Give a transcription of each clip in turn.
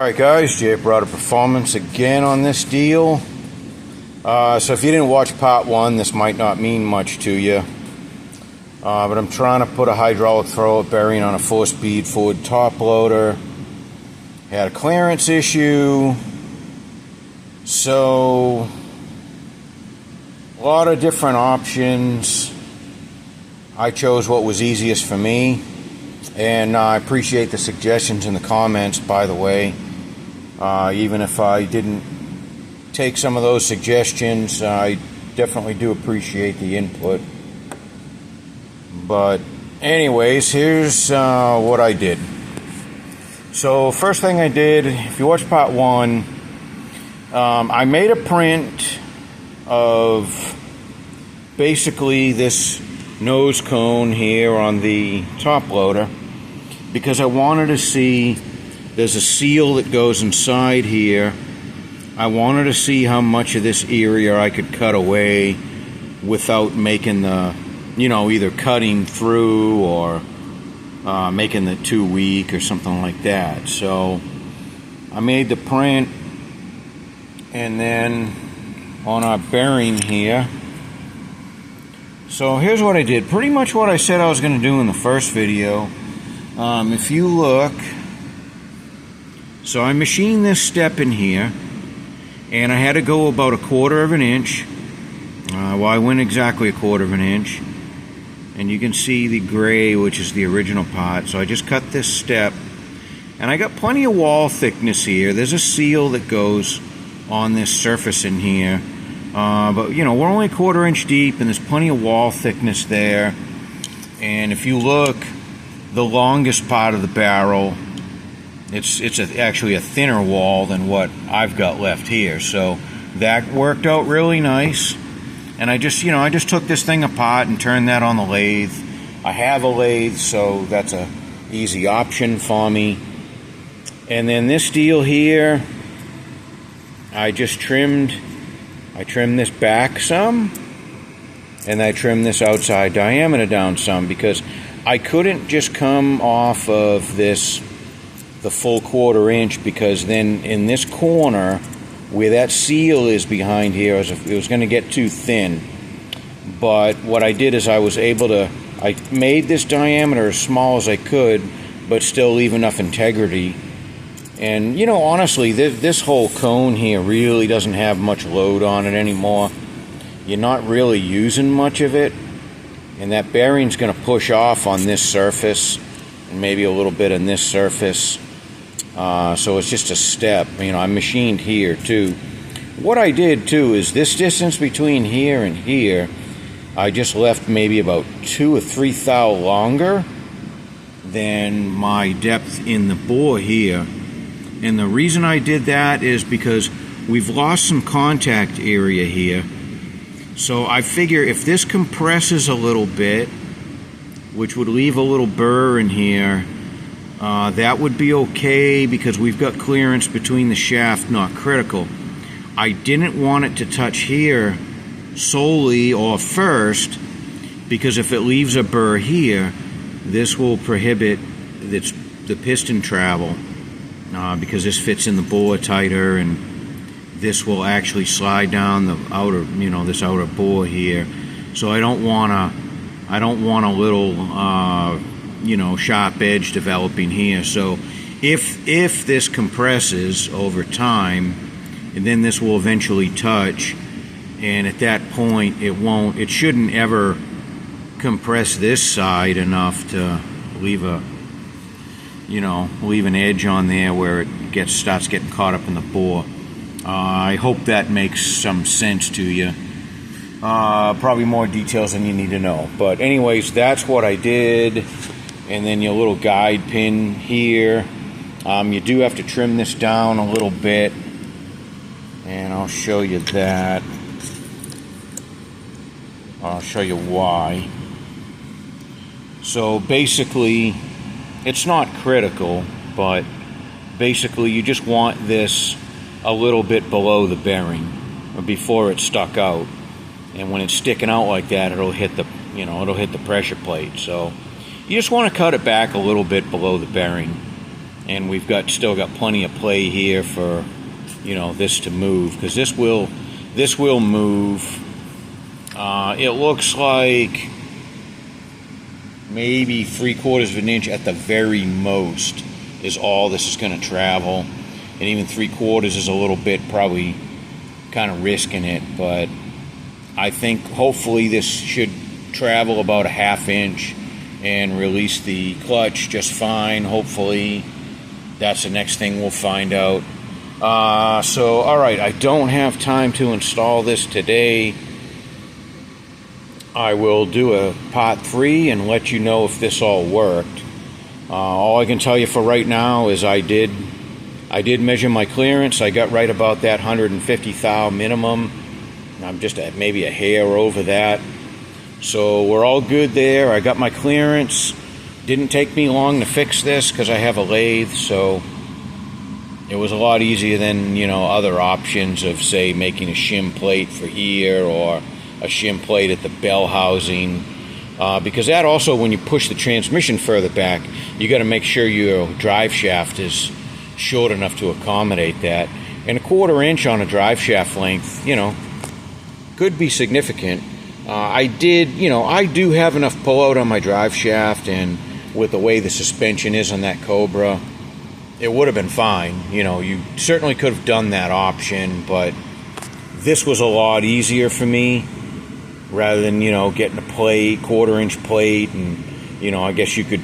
Alright guys, Robarge Performance again on this deal. So if you didn't watch part one, this might not mean much to you. But I'm trying to put a hydraulic throw-up bearing on a 4-speed Ford top loader. Had a clearance issue. So a lot of different options. I chose what was easiest for me. And I appreciate the suggestions in the comments, by the way. Even if I didn't take some of those suggestions, I definitely do appreciate the input. But anyways, here's what I did. So first thing I did, if you watch part one, I made a print of basically this nose cone here on the top loader, because I wanted to see, there's a seal that goes inside here. I wanted to see how much of this area I could cut away without making the, either cutting through or making it too weak or something like that. So I made the print, and then on our bearing here, so here's what I did. Pretty much what I said I was going to do in the first video. If you look, so I machined this step in here, and I had to go about 1/4 of an inch. Well, I went exactly 1/4 of an inch, and you can see the gray, which is the original part. So I just cut this step, and I got plenty of wall thickness here. There's a seal that goes on this surface in here, but we're only 1/4 inch deep, and there's plenty of wall thickness there. And if you look, the longest part of the barrel, it's actually a thinner wall than what I've got left here. So that worked out really nice. And I just took this thing apart and turned that on the lathe. I have a lathe, so that's a easy option for me. And then this deal here, I trimmed this back some, and I trimmed this outside diameter down some, because I couldn't just come off of this the full 1/4 inch, because then in this corner where that seal is behind here, it was going to get too thin. But what I did is I made this diameter as small as I could, but still leave enough integrity. And honestly, this whole cone here really doesn't have much load on it anymore. You're not really using much of it, and that bearing's going to push off on this surface and maybe a little bit on this surface. So it's just a step. I machined here too. What I did too is this distance between here and here, I just left maybe about 2 or 3 thou longer than my depth in the bore here. And the reason I did that is because we've lost some contact area here. So I figure if this compresses a little bit, which would leave a little burr in here, that would be okay, because we've got clearance between the shaft, not critical. I didn't want it to touch here solely or first, because if it leaves a burr here, this will prohibit the piston travel, because this fits in the bore tighter, and this will actually slide down the outer, this outer bore here. So I don't want a little sharp edge developing here. So if this compresses over time, and then this will eventually touch, and at that point it shouldn't ever compress this side enough to leave an edge on there where it starts getting caught up in the bore. I hope that makes some sense to you. Probably more details than you need to know, but anyways, that's what I did. And then your little guide pin here, you do have to trim this down a little bit, and I'll show you that. I'll show you why. So basically, it's not critical, but basically you just want this a little bit below the bearing, or before it's stuck out. And when it's sticking out like that, it'll hit the pressure plate. So you just want to cut it back a little bit below the bearing. and we've still got plenty of play here for, you know, this to move, because this will move. It looks like maybe 3/4 of an inch at the very most is all this is going to travel, and even 3/4 is a little bit, probably kind of risking it, but I think hopefully this should travel about a 1/2 inch and release the clutch just fine. Hopefully that's the next thing we'll find out. So alright, I don't have time to install this today. I will do a part 3 and let you know if this all worked. All I can tell you for right now is I did measure my clearance. I got right about that 150 thou minimum. I'm just maybe a hair over that. So we're all good there. I got my clearance. Didn't take me long to fix this because I have a lathe, so it was a lot easier than, you know, other options of, say, making a shim plate for here or a shim plate at the bell housing. Because that also, when you push the transmission further back, you got to make sure your drive shaft is short enough to accommodate that. And a 1/4 inch on a drive shaft length, you know, could be significant. I do have enough pullout on my drive shaft, and with the way the suspension is on that Cobra, it would have been fine. You know, you certainly could have done that option, but this was a lot easier for me, rather than, you know, getting a plate, 1/4 inch plate, and, you know, I guess you could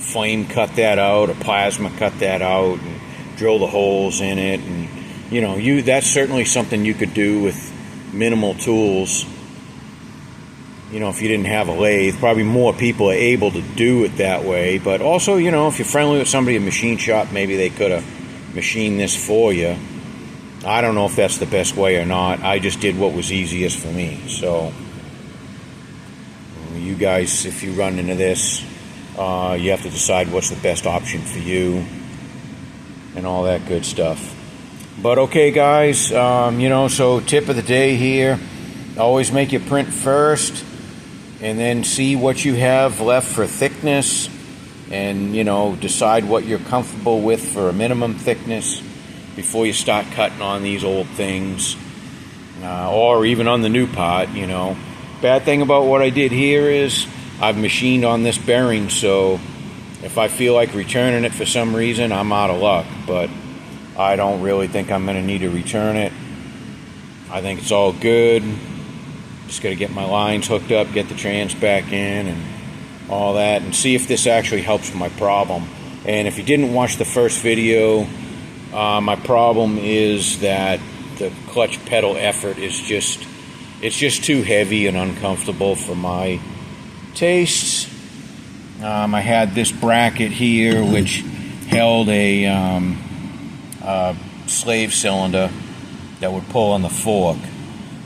flame cut that out or plasma cut that out and drill the holes in it, and, you know, that's certainly something you could do with minimal tools. You know, if you didn't have a lathe, probably more people are able to do it that way. But also, you know, if you're friendly with somebody at a machine shop, maybe they could have machined this for you. I don't know if that's the best way or not. I just did what was easiest for me. So you guys, if you run into this, you have to decide what's the best option for you and all that good stuff. But okay, guys, you know, so tip of the day here, always make your print first, and then see what you have left for thickness, and, you know, decide what you're comfortable with for a minimum thickness before you start cutting on these old things, or even on the new part. You know, bad thing about what I did here is I've machined on this bearing, so if I feel like returning it for some reason, I'm out of luck. But I don't really think I'm going to need to return it. I think it's all good. Just got to get my lines hooked up, get the trans back in, and all that, and see if this actually helps my problem. And if you didn't watch the first video, my problem is that the clutch pedal effort is just too heavy and uncomfortable for my tastes. I had this bracket here which held a slave cylinder that would pull on the fork.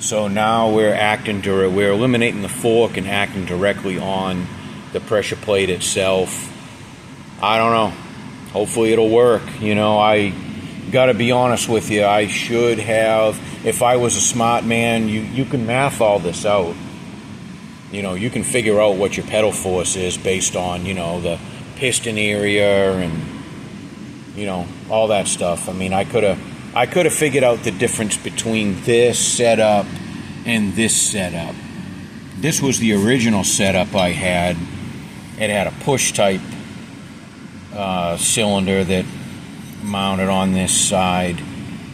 So now we're eliminating the fork and acting directly on the pressure plate itself. I don't know. Hopefully it'll work. You know, I gotta be honest with you, I should have, if I was a smart man, you can math all this out. You know, you can figure out what your pedal force is based on, you know, the piston area and, you know, all that stuff. I mean, I could have figured out the difference between this setup and this setup. This was the original setup I had. It had a push type cylinder that mounted on this side.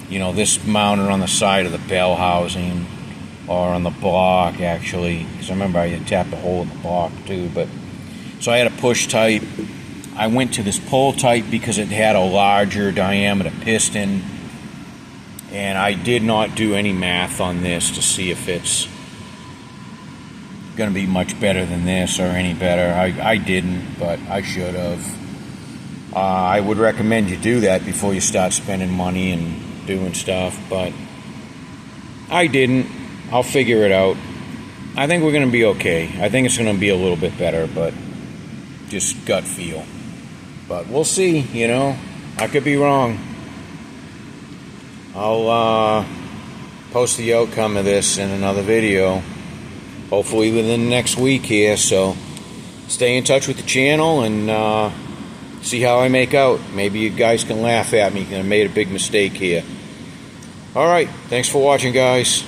You know, this mounted on the side of the bell housing, or on the block, actually, because I remember I had tapped a hole in the block too. But so I had a push type. I went to this pull type because it had a larger diameter piston, and I did not do any math on this to see if it's going to be much better than this or any better. I didn't, but I should have. I would recommend you do that before you start spending money and doing stuff, but I didn't. I'll figure it out. I think we're going to be okay. I think it's going to be a little bit better, but just gut feel. But we'll see, you know. I could be wrong. I'll post the outcome of this in another video, hopefully within the next week here. So stay in touch with the channel, and See how I make out. Maybe you guys can laugh at me. I made a big mistake here. Alright, thanks for watching, guys.